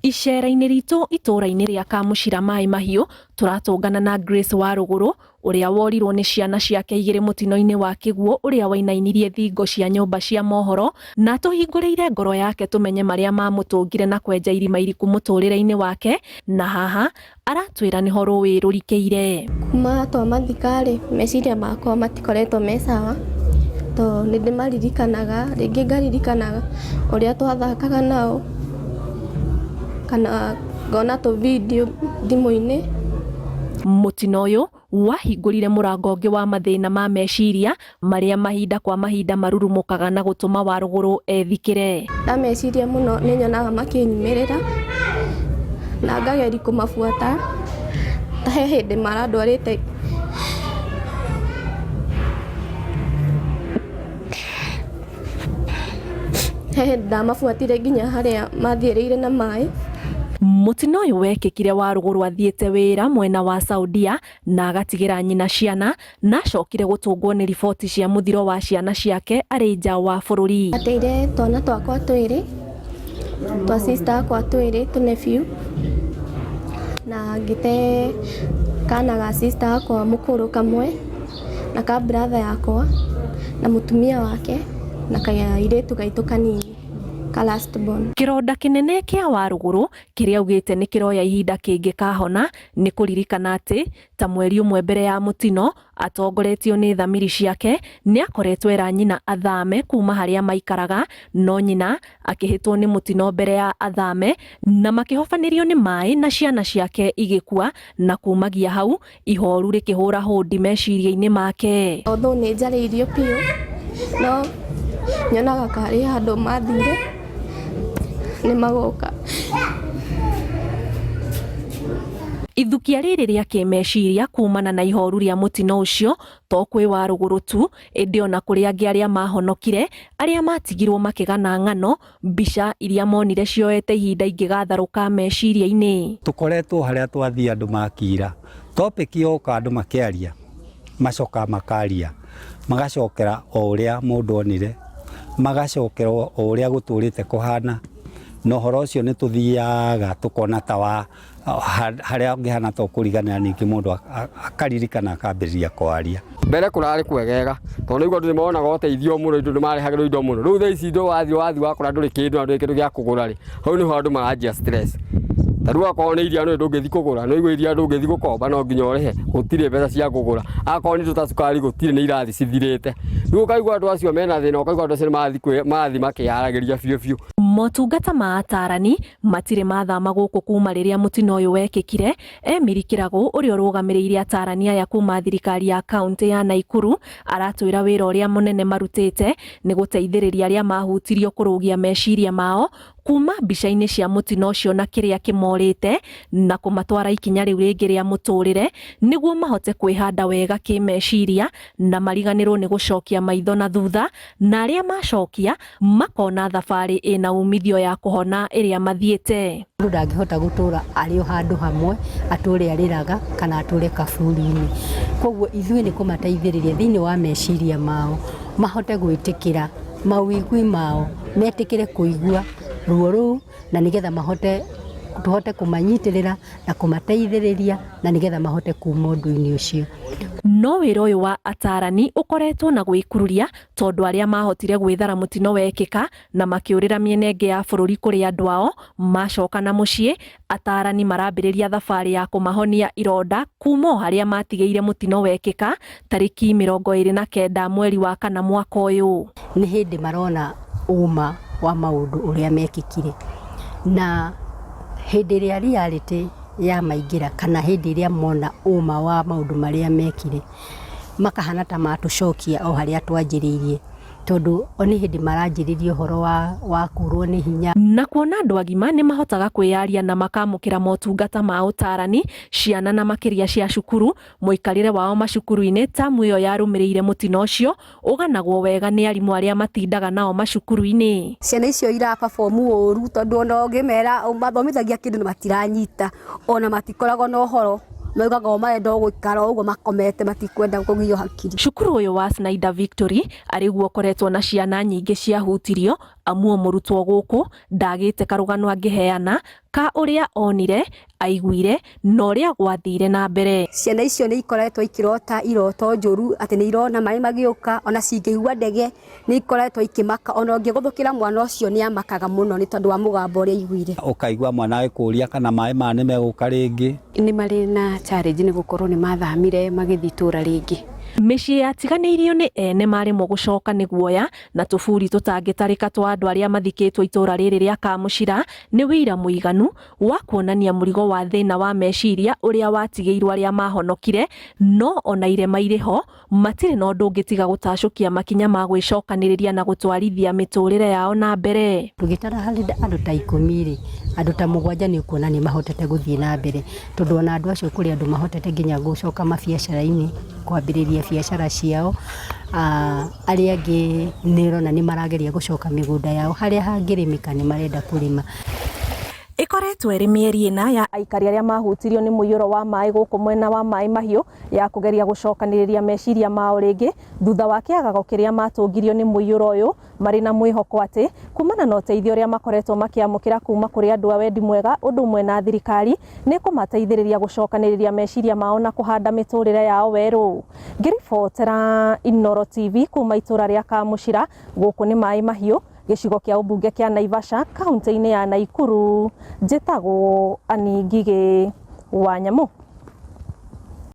Icera-inĩ ritũ itũũra-inĩ rĩa Kamucira Mai Mahiũ turatũngana na Grace wa Rũgũrũ ũrĩa worirwo nĩ ciana ciake igĩrĩ mũtino-inĩ wa kĩguũ ũrĩa wainainirie thingo cia nyũmba cia mohoro, na tũhingũrĩire ngoro yake tũmenye marĩa mamũtũngire na kwenja irima iriku mũtũrĩre-inĩ wake, na haha aratwĩra nĩho rũĩ rũrikĩire. Kuma twa thikarĩ meciria makwa matikoretwo me sawa, to nĩ ndĩmaririkanaga, rĩngĩ ngaririkanaga ũrĩa twathakaga nao kana ngona tũ video thimũ-inĩ. Mũtino ũyũ wahingũrire mũrango ũngĩ wa mathĩna ma meciria marĩa mahinda kwa mahinda marurumũkaga na gũtũma wa Rũgũrũ ethikĩre. Ndameciria mũno nĩ nyonaga makĩnyumĩrĩra na ngageria kũmabuata, ta he hĩndĩ marandwarĩte ndamabuatire nginya harĩa mathiĩrĩire na maĩ. Mũtino ũyũ wekĩkire wa Rũgũrũ athiĩte wĩra mwena wa Saudia na agatigĩra nyina ciana, na acokire gũtũngwo nĩ riboti cia mũthiro wa ciana ciake arĩ nja wa bũrũri. Ateire twana twakwa twĩrĩ, twa sister akwa twĩrĩ, tũnebbiũ, na ngĩte kana ga sister akwa mũkũrũ kamwe na ka brother yakwa na mũtumia wake na kairĩtu gaitũ kanini ka last born. Kĩronda kĩnene kĩa wa Rũgũrũ kĩrĩa augĩte nĩ kĩroya ihinda kĩngĩ kahona nĩ kũririkana atĩ ta mweri ũmwe mbere ya mũtino atongoretio nĩ thamiri ciake nĩ akoretwo era nyina athame kuma harĩa maikaraga, no nyina akĩhĩtwo nĩ mũtino mbere ya athame na makĩhobanĩrio nĩ maĩ na ciana ciake igĩkua, na kumagia hau ihoru rĩkĩhũra hũndi meciria-inĩ make. Although nĩ njarĩirio piũ, no nyonaga karĩ handũ mathire nĩ magoka. Ithukia rĩrĩ rĩa kĩmeciria kumana na ihoru rĩa mũtino ũcio to kwĩ wa Rũgũrũ tu, ĩndĩ ona kũrĩ angĩ arĩa mahonokire, arĩa matigirwo makĩgana ng'ano, mbica iria monire cioete ihinda ingĩgatharũka meciria-inĩ. Tũkoretwo harĩa twathiĩ andũ makira, topic yoka andũ makĩaria, macoka makaria, magacokera o ũrĩa mũndũ onire, magacokera o ũrĩa gũtũrĩte kũhana, na ũhoro ũcio nĩ tũthiaga tũkona ta wa harĩa ũngĩhana to kũriganĩra, ningĩ mũndũ akaririkana akambĩrĩria kwaria. Mbere kũrarĩ kwegega tondũ igua ndĩ monaga ũteithio mũno, indo nĩ marehagĩrwo indo mũno. Rĩu thaa ici indo wathiĩ wakora ndũrĩ kĩndũ na ndũrĩ kĩndũ gĩa kũgũra rĩ, hau nĩho andũ maranjia stress. Tarĩu akorwo nĩ iria ndũngĩthiĩ kũgũra, no igua iria ndũngĩthiĩ gũkomba, no nginya ũrĩhe, gũtirĩ mbeca cia kũgũra. Akorwo nĩ ta cukari gũtirĩ, nĩ irathi cithirĩte. Rĩu ũkaigua andũ acio mena thĩna, ũkaigua andũ acio marathiĩ makĩyaragĩria biũ biũ. Motungata ma atarani matirĩ mathama gũkũ kuma rĩrĩa mũtino ũyũ wekĩkire. Emiri Kĩragũ ũrĩa ũrũgamĩrĩire atarani aya kuma thirikari ya kaunti ya Naikuru aratwĩra wĩra ũrĩa mũnene marutĩte nĩ gũteithĩrĩria arĩa mahutirio kũrũgia meciria mao kuma mbica-inĩ cia mũtino ũcio na kĩrĩa kĩmorĩte, na kũmatwara ikinya rĩu rĩngĩ rĩa mũtũrĩre nĩguo mahote kwĩhanda wega kĩmeciria na mariganĩrwo nĩ gũcokia maitho na thutha, na arĩa macokia makona thabarĩ ĩna umithio ya kũhona ĩrĩa mathiĩte. Mũndũ ndangĩhota gũtũra arĩ o handũ hamwe, atũre arĩraga kana atũre kaburi-inĩ. Koguo ithuĩ nĩ kũmateithĩrĩria thĩinĩ wa meciria mao, mahote gwĩtĩkĩra mawĩgwi mao, metĩkĩre kũigua ruo rũu, na nĩgetha tũhote kũmanyitĩrĩra na kũmateithĩrĩria, na nĩgetha mahote kuma ũndũ-inĩ ũcio. No wĩra ũyũ wa atarani ũkoretwo na gwĩkururia tondũ arĩa mahotire gwĩthara mũtino wekĩka na makĩũrĩra mĩena ĩngĩ ya bũrũri kũrĩ andũ ao macoka na mũciĩ, atarani marambĩrĩria thabarĩ ya kũmahonia ironda kuma harĩa matigĩire mũtino wekĩka tarĩki 29 mweri wa kana mwaka ũyũ. Nĩ hĩndĩ marona ũma wa maũndũ ũrĩa mekĩkire, na hĩndĩ ĩrĩa reality ya maingĩra kana hĩndĩ ĩrĩa mona ũma wa maũndũ marĩa mekire, makahana ta matũcokia o harĩa twanjĩrĩirie, tondũ oni hĩndĩ maranjĩrĩria ũhoro wa kũrwo nĩ hinya. Na kuona andũ agima nĩ mahotaga kwĩyaria na makamũkĩra motungata ma ũtarani, ciana na makĩria cia cukuru, mũikarĩre wao macukuru-inĩ tamu ĩyo yarũmĩrĩire mũtino ũcio ũganagwo wega nĩ arimũ arĩa matindaga nao macukuru-inĩ. Ciana icio iraperform ũru tondũ ona ũngĩmera mathomithagia kĩndũ na matiranyita, ona matikoragwo na ũhoro, Maugaga o marenda gũikara ũguo makomete matikwenda kũgio hakiri. Cukuru ũyũ wa Snyder Victory arĩ guo koretwo na ciana nyingĩ ciahutirio amuo mũrutwo gũkũ ndagĩte karũgano angĩheana ka ũrĩa onire, aiguire na ũrĩa gwathire na mbere. Ciana icio nĩ ikoretwo ikirota iroto njũru atĩ nĩ irona maĩ magĩũka, ona cingĩigua ndege nĩ ikoretwo ikimaka, ona ũngĩgũthũkĩra mwana ũcio nĩ amakaga mũno nĩ tondũ wa mũgambo ũrĩa aiguire. Ũkaigua mwana agĩkũria kana maĩ ma nĩ megũka rĩngĩ. Nĩ marĩ na challenge nĩ gũkorwo nĩ mathamire magĩthiĩ itũra rĩngĩ. Mĩciĩ yatiganĩirio nĩ ene maremwo gũcoka nĩ guoya na tũburi tũtangĩtarĩka twa andũ arĩa mathikĩtwo itũra rĩrĩ rĩa Kamuchira nĩ wĩira mũiganu wa kuonania mũrigo wa thĩna wa meciria ũrĩa watigĩirwo arĩa mahonokire, no ona irema irĩ ho matirĩ na ũndũ ũngĩtiga gũtacũkia makinya ma gwĩcokanĩrĩria na gũtwarithia mĩtũrĩre yao na mbere. Tũgĩtara harĩ andũ ta 10 andũ ta 7 nĩ kuona nĩ mahotete gũthiĩ na mbere, tondũ ona andũ acio kũrĩ andũ mahotete nginya gũcoka mabiacara-inĩ kwambĩrĩria biacara ciao. Arĩa angĩ nĩrona nĩ marageria gũcoka mĩgũnda yao, harĩa hangĩrĩmĩka nĩ marenda kũrĩma. Ĩkoretwo ĩrĩ mĩeri ĩna ya aikari arĩa mahutirio nĩ mũiyũro wa maĩ gũkũ mwena wa Maĩ Mahiũ ya kũgeria gũcokanĩrĩria meciria mao rĩngĩ thutha wa kĩagago kĩrĩa matũngirio nĩ mũiyũro ũyũ, marĩ na mwĩhoko atĩ kumana na ũteithio ũrĩa makoretwo makĩamũkĩra kuma kũrĩ andũ a wendi mwega ũndũ ũmwe na thirikari nĩ kũmateithĩrĩria gũcokanĩrĩria meciria mao na kũhanda mĩtũrĩre yao werũ. Ngĩribotera Inooro TV kuma itũra rĩa Kamuchira gũkũ nĩ Maĩ Mahiũ, gĩcigo kĩa ũmbunge kĩa Naivasha, kaunti-inĩ ya Naikuru. Njĩtagwo Anĩ Ngigĩ wa Nyamũ.